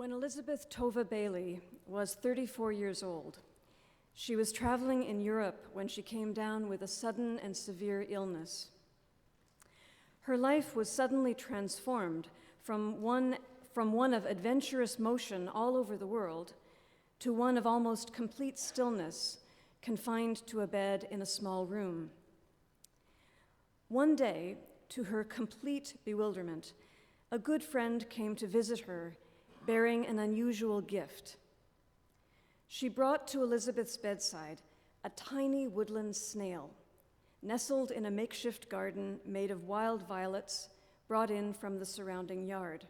When Elizabeth Tova Bailey was 34 years old, she was traveling in Europe when she came down with a sudden and severe illness. Her life was suddenly transformed from one of adventurous motion all over the world to one of almost complete stillness, confined to a bed in a small room. One day, to her complete bewilderment, a good friend came to visit her, bearing an unusual gift. She brought to Elizabeth's bedside a tiny woodland snail, nestled in a makeshift garden made of wild violets brought in from the surrounding yard.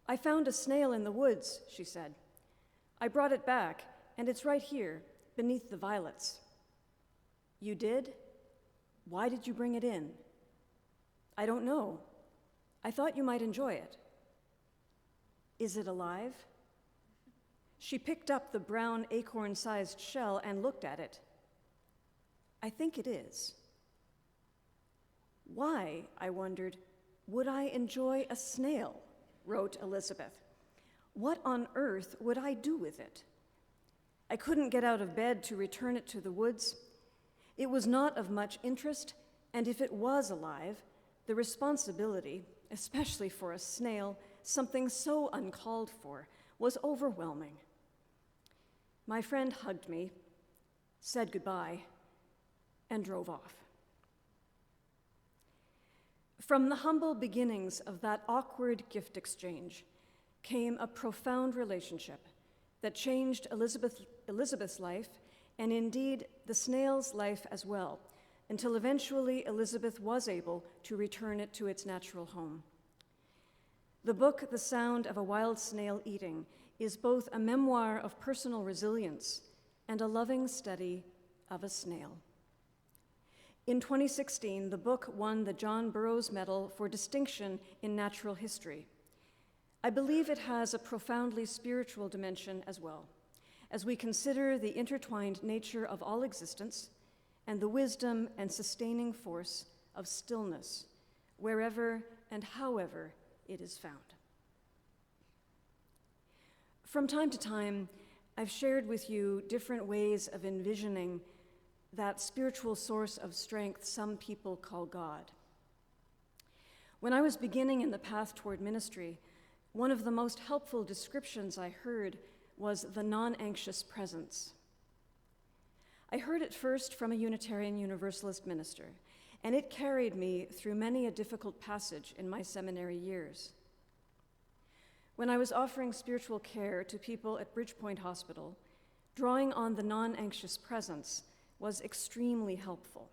"I found a snail in the woods," she said. "I brought it back, and it's right here, beneath the violets." "You did? Why did you bring it in?" "I don't know. I thought you might enjoy it." "Is it alive?" She picked up the brown acorn-sized shell and looked at it. "I think it is." "Why," I wondered, "would I enjoy a snail?" wrote Elizabeth. "What on earth would I do with it? I couldn't get out of bed to return it to the woods. It was not of much interest, and if it was alive, the responsibility, especially for a snail, something so uncalled for, was overwhelming." My friend hugged me, said goodbye, and drove off. From the humble beginnings of that awkward gift exchange came a profound relationship that changed Elizabeth's life, and indeed the snail's life as well, until eventually Elizabeth was able to return it to its natural home. The book, The Sound of a Wild Snail Eating, is both a memoir of personal resilience and a loving study of a snail. In 2016, the book won the John Burroughs Medal for Distinction in Natural History. I believe it has a profoundly spiritual dimension as well, as we consider the intertwined nature of all existence and the wisdom and sustaining force of stillness, wherever and however it is found. From time to time, I've shared with you different ways of envisioning that spiritual source of strength some people call God. When I was beginning in the path toward ministry, one of the most helpful descriptions I heard was the non-anxious presence. I heard it first from a Unitarian Universalist minister, and it carried me through many a difficult passage in my seminary years. When I was offering spiritual care to people at Bridgepoint Hospital, drawing on the non-anxious presence was extremely helpful.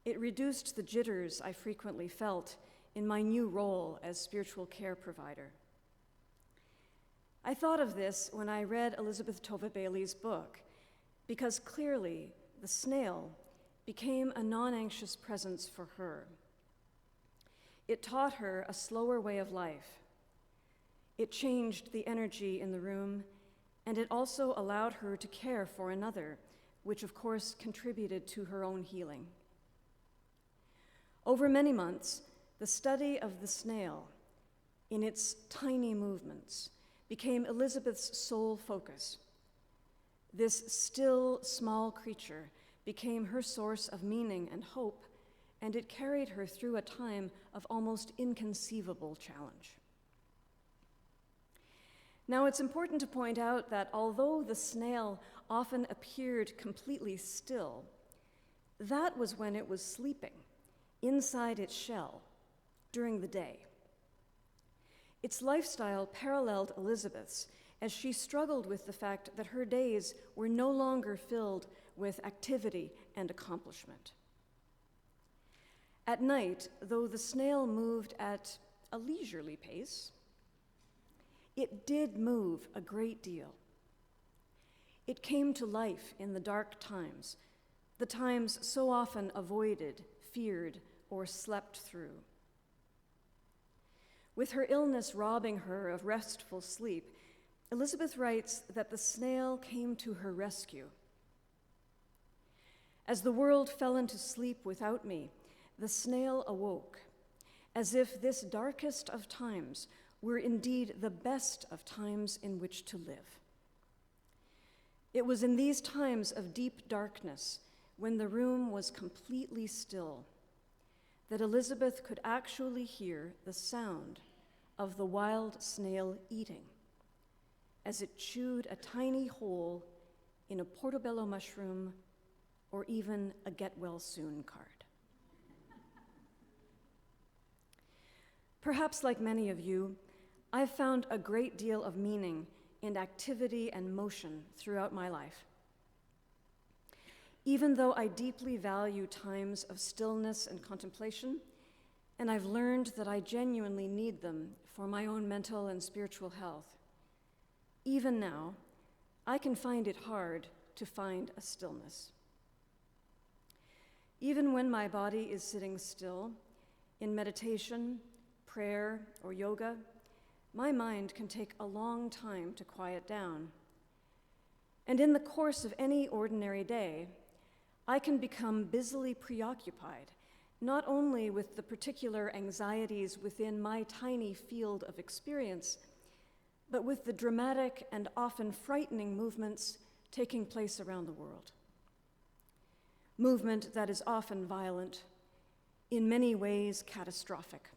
It reduced the jitters I frequently felt in my new role as spiritual care provider. I thought of this when I read Elizabeth Tova Bailey's book, because clearly the snail became a non-anxious presence for her. It taught her a slower way of life. It changed the energy in the room, and it also allowed her to care for another, which of course contributed to her own healing. Over many months, the study of the snail, in its tiny movements, became Elizabeth's sole focus. This still, small creature became her source of meaning and hope, and it carried her through a time of almost inconceivable challenge. Now, it's important to point out that although the snail often appeared completely still, that was when it was sleeping inside its shell during the day. Its lifestyle paralleled Elizabeth's as she struggled with the fact that her days were no longer filled with activity and accomplishment. At night, though the snail moved at a leisurely pace, it did move a great deal. It came to life in the dark times, the times so often avoided, feared, or slept through. With her illness robbing her of restful sleep, Elizabeth writes that the snail came to her rescue. "As the world fell into sleep without me, the snail awoke, as if this darkest of times were indeed the best of times in which to live. It was in these times of deep darkness, when the room was completely still, that Elizabeth could actually hear the sound of the wild snail eating as it chewed a tiny hole in a portobello mushroom or even a get-well-soon card. Perhaps like many of you, I've found a great deal of meaning in activity and motion throughout my life. Even though I deeply value times of stillness and contemplation, and I've learned that I genuinely need them for my own mental and spiritual health, even now, I can find it hard to find a stillness. Even when my body is sitting still, in meditation, prayer, or yoga, my mind can take a long time to quiet down. And in the course of any ordinary day, I can become busily preoccupied, not only with the particular anxieties within my tiny field of experience, but with the dramatic and often frightening movements taking place around the world. Movement that is often violent, in many ways catastrophic,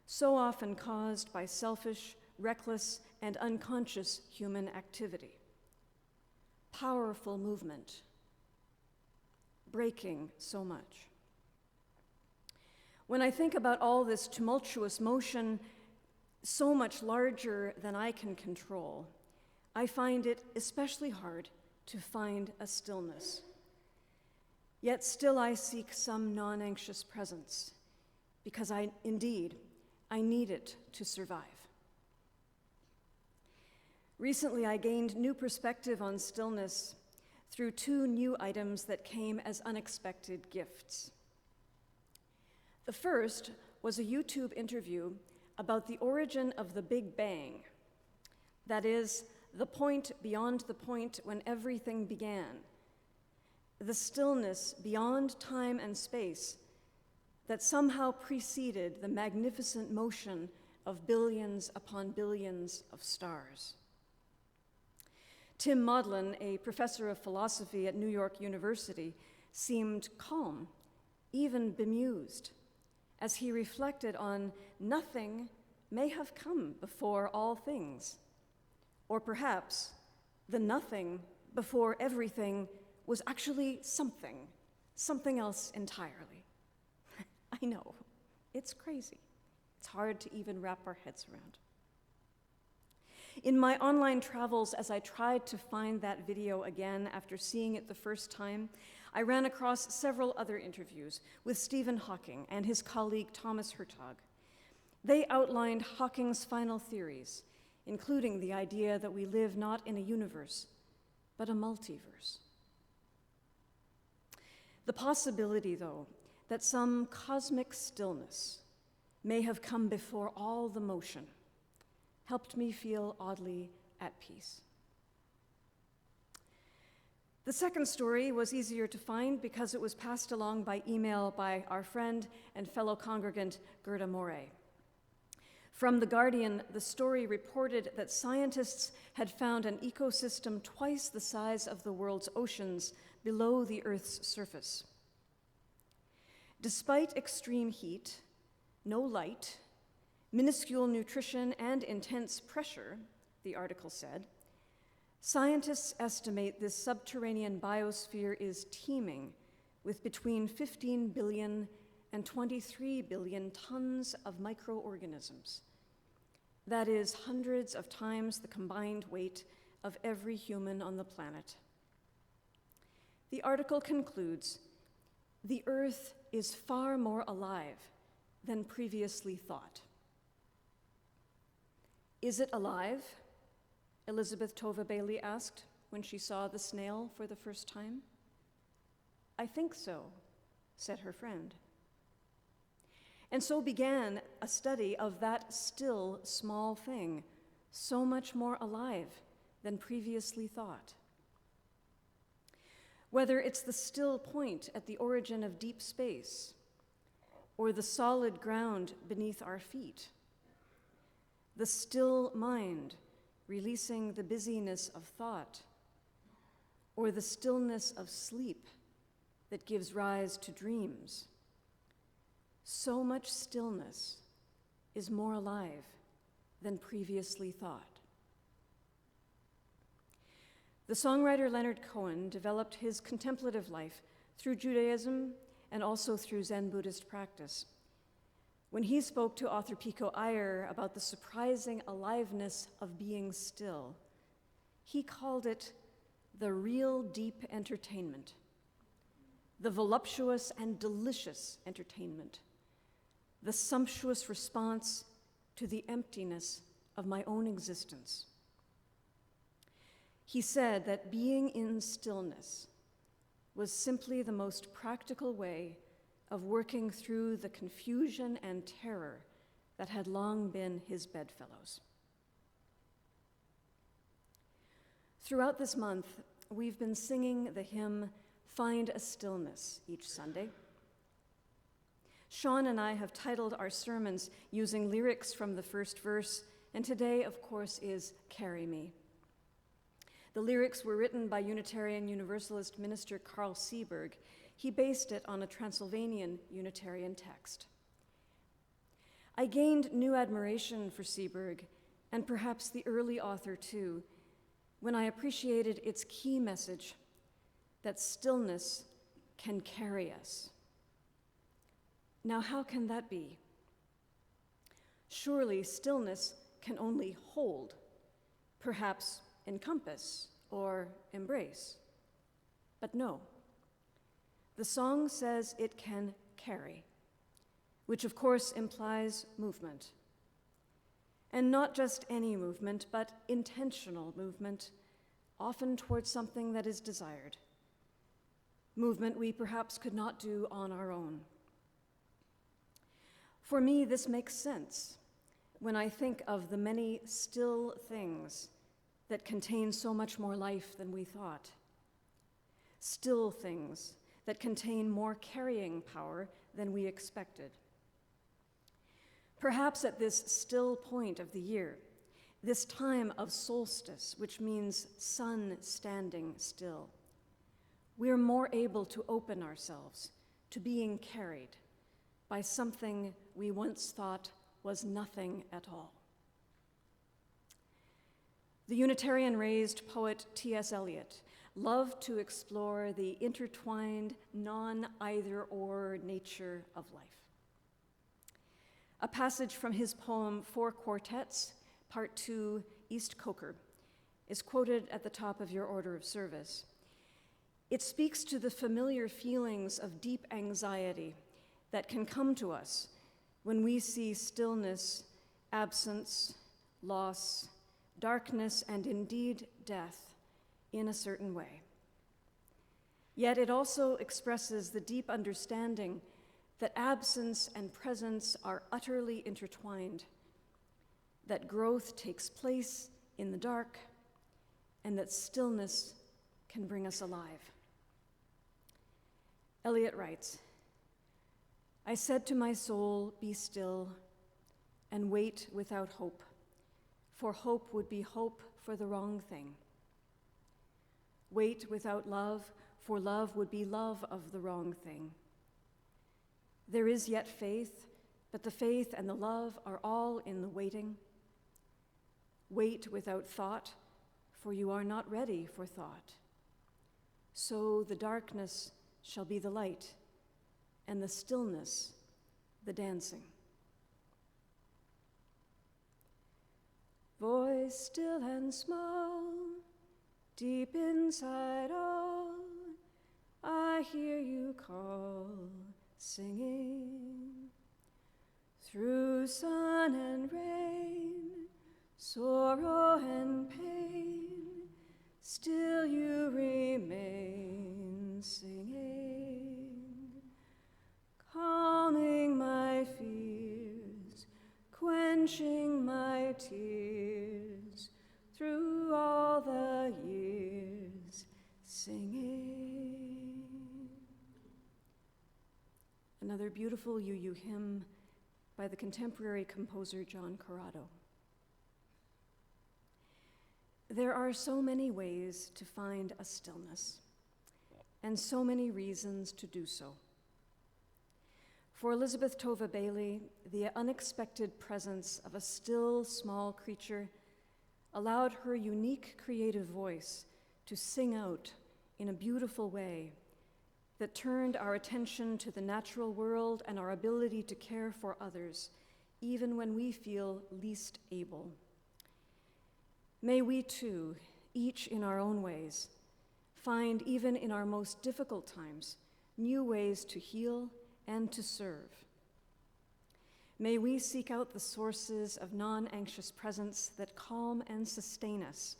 so often caused by selfish, reckless, and unconscious human activity. Powerful movement, breaking so much. When I think about all this tumultuous motion, so much larger than I can control, I find it especially hard to find a stillness. Yet still I seek some non-anxious presence, because I need it to survive. Recently, I gained new perspective on stillness through two new items that came as unexpected gifts. The first was a YouTube interview about the origin of the Big Bang, that is, the point beyond the point when everything began, the stillness beyond time and space that somehow preceded the magnificent motion of billions upon billions of stars. Tim Maudlin, a professor of philosophy at New York University, seemed calm, even bemused, as he reflected on nothing may have come before all things, or perhaps the nothing before everything was actually something else entirely. I know, it's crazy. It's hard to even wrap our heads around. In my online travels, as I tried to find that video again after seeing it the first time, I ran across several other interviews with Stephen Hawking and his colleague Thomas Hertog. They outlined Hawking's final theories, including the idea that we live not in a universe, but a multiverse. The possibility, though, that some cosmic stillness may have come before all the motion helped me feel oddly at peace. The second story was easier to find because it was passed along by email by our friend and fellow congregant Gerda Moray. From The Guardian, the story reported that scientists had found an ecosystem twice the size of the world's oceans below the Earth's surface. Despite extreme heat, no light, minuscule nutrition, and intense pressure, the article said, scientists estimate this subterranean biosphere is teeming with between 15 billion and 23 billion tons of microorganisms. That is hundreds of times the combined weight of every human on the planet. The article concludes, the Earth is far more alive than previously thought. Is it alive? Elizabeth Tova Bailey asked when she saw the snail for the first time. I think so, said her friend. And so began a study of that still small thing, so much more alive than previously thought. Whether it's the still point at the origin of deep space, or the solid ground beneath our feet, the still mind releasing the busyness of thought, or the stillness of sleep that gives rise to dreams. So much stillness is more alive than previously thought. The songwriter Leonard Cohen developed his contemplative life through Judaism and also through Zen Buddhist practice. When he spoke to author Pico Iyer about the surprising aliveness of being still, he called it the real deep entertainment, the voluptuous and delicious entertainment, the sumptuous response to the emptiness of my own existence. He said that being in stillness was simply the most practical way of working through the confusion and terror that had long been his bedfellows. Throughout this month, we've been singing the hymn, Find a Stillness, each Sunday. Sean and I have titled our sermons using lyrics from the first verse, and today, of course, is Carry Me. The lyrics were written by Unitarian Universalist minister Carl Seeberg. He based it on a Transylvanian Unitarian text. I gained new admiration for Seeberg, and perhaps the early author too, when I appreciated its key message that stillness can carry us. Now, how can that be? Surely stillness can only hold, perhaps encompass or embrace. But no, the song says it can carry, which of course implies movement. And not just any movement, but intentional movement, often towards something that is desired. Movement we perhaps could not do on our own. For me, this makes sense when I think of the many still things that contain so much more life than we thought. Still things that contain more carrying power than we expected. Perhaps at this still point of the year, this time of solstice, which means sun standing still, we're more able to open ourselves to being carried by something we once thought was nothing at all. The Unitarian-raised poet T.S. Eliot loved to explore the intertwined, non-either-or nature of life. A passage from his poem Four Quartets, Part 2, East Coker, is quoted at the top of your order of service. It speaks to the familiar feelings of deep anxiety that can come to us when we see stillness, absence, loss, darkness, and indeed death in a certain way. Yet it also expresses the deep understanding that absence and presence are utterly intertwined, that growth takes place in the dark, and that stillness can bring us alive. Eliot writes, I said to my soul, be still, and wait without hope, for hope would be hope for the wrong thing. Wait without love, for love would be love of the wrong thing. There is yet faith, but the faith and the love are all in the waiting. Wait without thought, for you are not ready for thought. So the darkness shall be the light, and the stillness the dancing. Voice still and small, deep inside all, I hear you call, singing. Through sun and rain, sorrow and pain, still you remain singing. Calming my fears, quenching my tears, through all the years, singing. Another beautiful UU hymn by the contemporary composer John Corrado. There are so many ways to find a stillness, and so many reasons to do so. For Elizabeth Tova Bailey, the unexpected presence of a still, small creature allowed her unique creative voice to sing out in a beautiful way that turned our attention to the natural world and our ability to care for others, even when we feel least able. May we too, each in our own ways, find even in our most difficult times new ways to heal and to serve. May we seek out the sources of non-anxious presence that calm and sustain us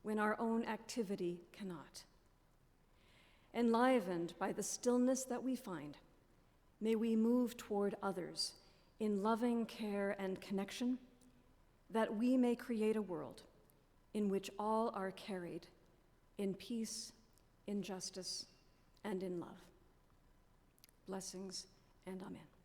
when our own activity cannot. Enlivened by the stillness that we find, may we move toward others in loving care and connection, that we may create a world in which all are carried in peace, in justice, and in love. Blessings and amen.